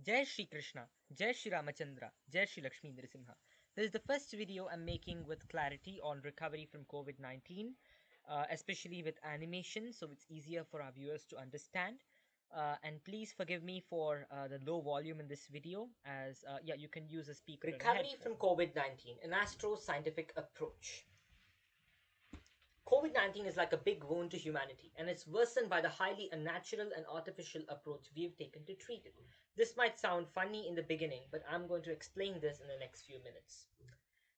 Jai Shri Krishna, Jai Shri Ramachandra, Jai Shri Lakshmi Nrsimha. This is the first video I'm making with clarity on recovery from COVID 19, especially with animation, so it's easier for our viewers to understand. And please forgive me for the low volume in this video, as yeah, you can use a speaker. Recovery from COVID 19, an astro scientific approach. COVID 19 is like a big wound to humanity, and it's worsened by the highly unnatural and artificial approach we've taken to treat it. This might sound funny in the beginning, but I'm going to explain this in the next few minutes.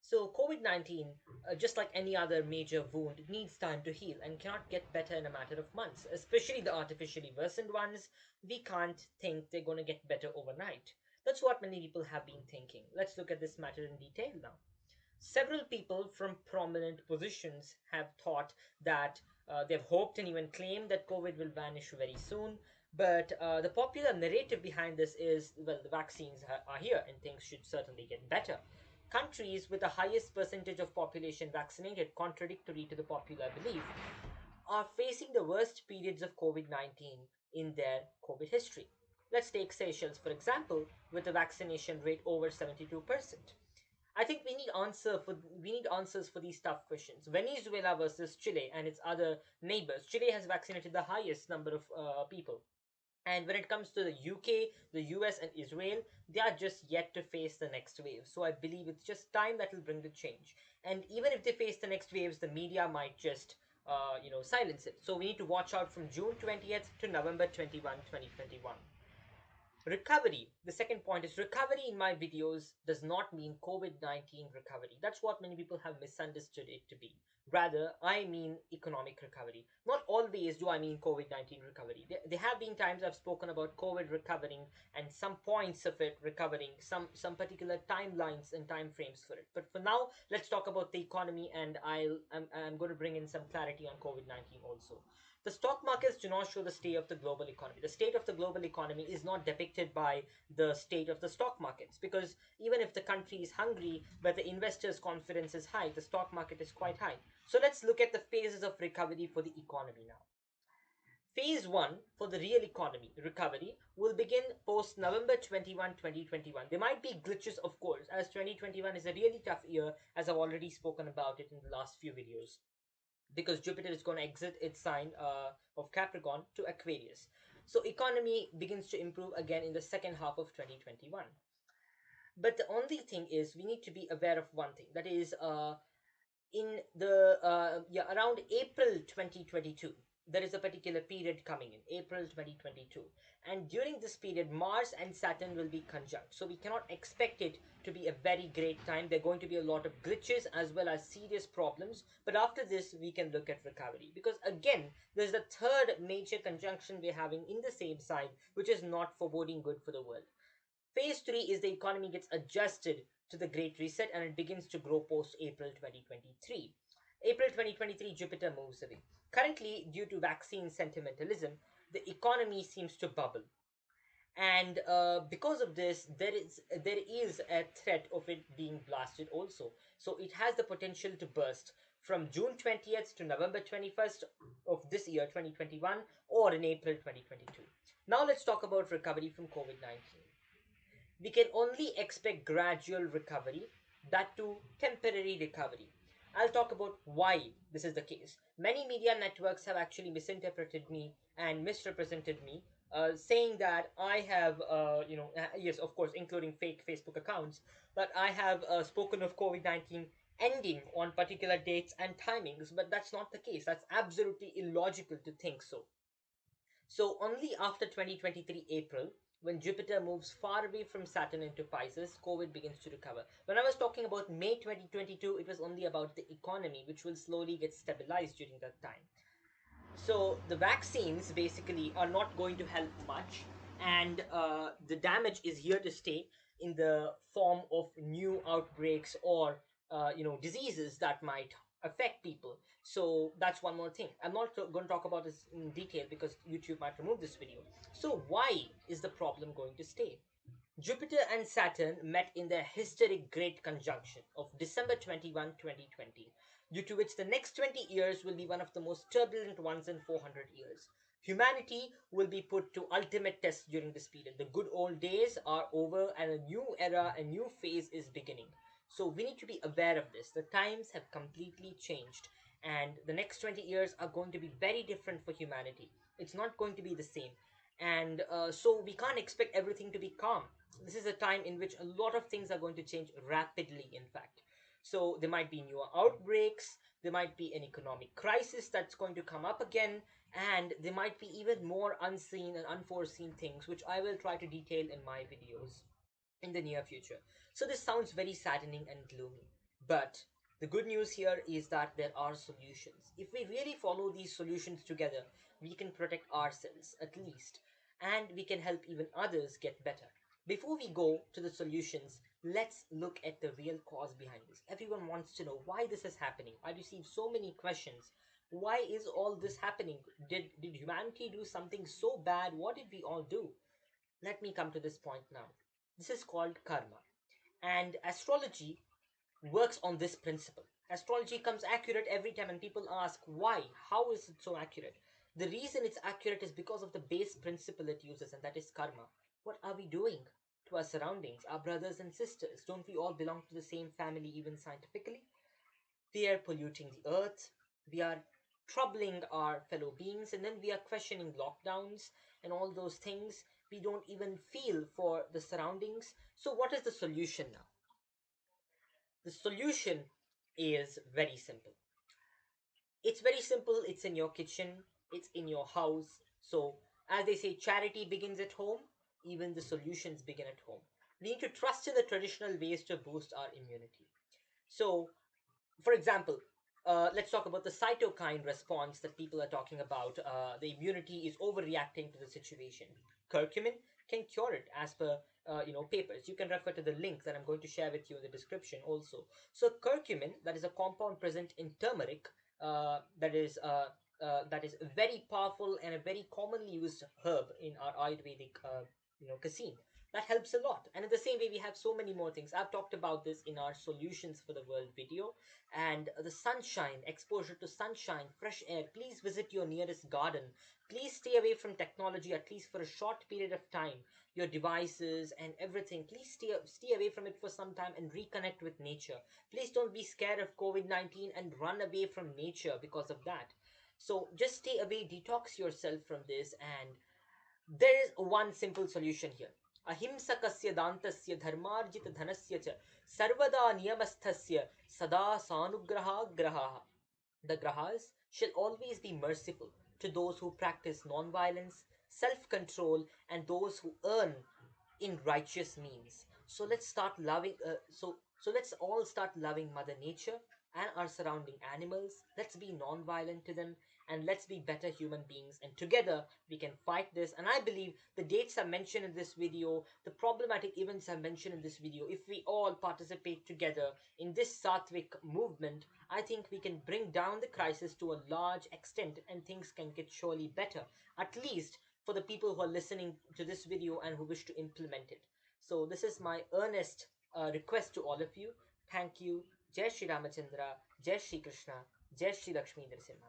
So, COVID 19, just like any other major wound, needs time to heal and cannot get better in a matter of months, especially the artificially worsened ones. We can't think they're going to get better overnight. That's what many people have been thinking. Let's look at this matter in detail now. Several people from prominent positions have thought that they've hoped and even claimed that COVID will vanish very soon. But the popular narrative behind this is, well, the vaccines are here and things should certainly get better. Countries with the highest percentage of population vaccinated, contradictory to the popular belief, are facing the worst periods of COVID 19 in their COVID history. Let's take Seychelles, for example, with a vaccination rate over 72%. I think we need answers for these tough questions. Venezuela versus Chile and its other neighbors. Chile has vaccinated the highest number of people. And when it comes to the UK, the US, and Israel, they are just yet to face the next wave. So I believe it's just time that will bring the change. And even if they face the next waves, the media might just, silence it. So we need to watch out from June 20th to November 21, 2021. Recovery. The second point is recovery in my videos does not mean COVID 19 recovery. That's what many people have misunderstood it to be. Rather, I mean economic recovery. Not always do I mean COVID 19 recovery. There have been times I've spoken about COVID recovering and some points of it recovering, some particular timelines and time frames for it. But for now, let's talk about the economy, and I'm going to bring in some clarity on COVID 19 also. The stock markets do not show the state of the global economy. The state of the global economy is not depicted by the state of the stock markets, because even if the country is hungry but the investors' confidence is high, the stock market is quite high. So let's look at the phases of recovery for the economy now. Phase 1 for the real economy recovery will begin post November 21, 2021. There might be glitches, of course, as 2021 is a really tough year, as I've already spoken about it in the last few videos, because Jupiter is going to exit its sign of Capricorn to Aquarius. So economy begins to improve again in the second half of 2021. But the only thing is we need to be aware of one thing. That is, in the around April 2022, there is a particular period coming in April 2022, and during this period Mars and Saturn will be conjunct, so we cannot expect it to be a very great time. There are going to be a lot of glitches as well as serious problems, but after this we can look at recovery, because again there's a third major conjunction we're having in the same sign, which is not foreboding good for the world. Phase 3 is the economy gets adjusted to the Great Reset and it begins to grow post April 2023. April 2023, Jupiter moves away. Currently, due to vaccine sentimentalism, the economy seems to bubble. And because of this, there is a threat of it being blasted also. So it has the potential to burst from June 20th to November 21st of this year, 2021, or in April 2022. Now let's talk about recovery from COVID 19. We can only expect gradual recovery, that too temporary recovery. I'll talk about why this is the case. Many media networks have actually misinterpreted me and misrepresented me, saying that I have, yes, of course, including fake Facebook accounts, but I have spoken of COVID 19 ending on particular dates and timings, but that's not the case. That's absolutely illogical to think so. So only after 2023 April, when Jupiter moves far away from Saturn into Pisces, COVID begins to recover. When I was talking about May 2022, it was only about the economy, which will slowly get stabilized during that time. So the vaccines basically are not going to help much, and the damage is here to stay in the form of new outbreaks or diseases that might affect people. So that's one more thing. I'm not going to talk about this in detail because YouTube might remove this video. So why is the problem going to stay? Jupiter and Saturn met in their historic great conjunction of December 21, 2020, due to which the next 20 years will be one of the most turbulent ones in 400 years. Humanity will be put to ultimate test during this period. The good old days are over and a new era, a new phase is beginning. So we need to be aware of this. The times have completely changed, and the next 20 years are going to be very different for humanity. It's not going to be the same. And so we can't expect everything to be calm. This is a time in which a lot of things are going to change rapidly, in fact. So there might be newer outbreaks, there might be an economic crisis that's going to come up again, and there might be even more unseen and unforeseen things, which I will try to detail in my videos in the near future. So this sounds very saddening and gloomy, but the good news here is that there are solutions. If we really follow these solutions together, we can protect ourselves at least, and we can help even others get better. Before we go to the solutions, let's look at the real cause behind this. Everyone wants to know why this is happening. I receive so many questions. Why is all this happening? Did humanity do something so bad? What did we all do? Let me come to this point now. This is called karma. And astrology works on this principle. Astrology comes accurate every time, and people ask why? How is it so accurate? The reason it's accurate is because of the base principle it uses, and that is karma. What are we doing to our surroundings, our brothers and sisters? Don't we all belong to the same family, even scientifically? We are polluting the earth, we are troubling our fellow beings, and then we are questioning lockdowns and all those things. We don't even feel for the surroundings. So, what is the solution now? The solution is very simple. It's very simple. It's in your kitchen, it's in your house. So, as they say, charity begins at home, even the solutions begin at home. We need to trust in the traditional ways to boost our immunity. So, for example, let's talk about the cytokine response that people are talking about. The immunity is overreacting to the situation. Curcumin can cure it, as per papers. You can refer to the link that I'm going to share with you in the description also. So curcumin, that is a compound present in turmeric, that is a very powerful and a very commonly used herb in our Ayurvedic cuisine. That helps a lot. And in the same way, we have so many more things. I've talked about this in our Solutions for the World video. And the sunshine, exposure to sunshine, fresh air. Please visit your nearest garden. Please stay away from technology at least for a short period of time. Your devices and everything. Please stay away from it for some time and reconnect with nature. Please don't be scared of COVID-19 and run away from nature because of that. So just stay away, detox yourself from this, and there is one simple solution here. Ahimsakasya dantasya dharmarjita dhanasya cha sarvada niyamasthasya sada sanugraha graha. The grahas shall always be merciful to those who practice non-violence, self-control, and those who earn in righteous means. So let's start loving. So let's all start loving Mother Nature and our surrounding animals. Let's be non-violent to them, and let's be better human beings. And together we can fight this. And I believe the dates are mentioned in this video, the problematic events are mentioned in this video. If we all participate together in this Sattvic movement, I think we can bring down the crisis to a large extent, and things can get surely better. At least for the people who are listening to this video and who wish to implement it. So this is my earnest request to all of you. Thank you. Jai Shri Ramachandra, Jai Shri Krishna, Jai Shri Lakshmi Narasimha.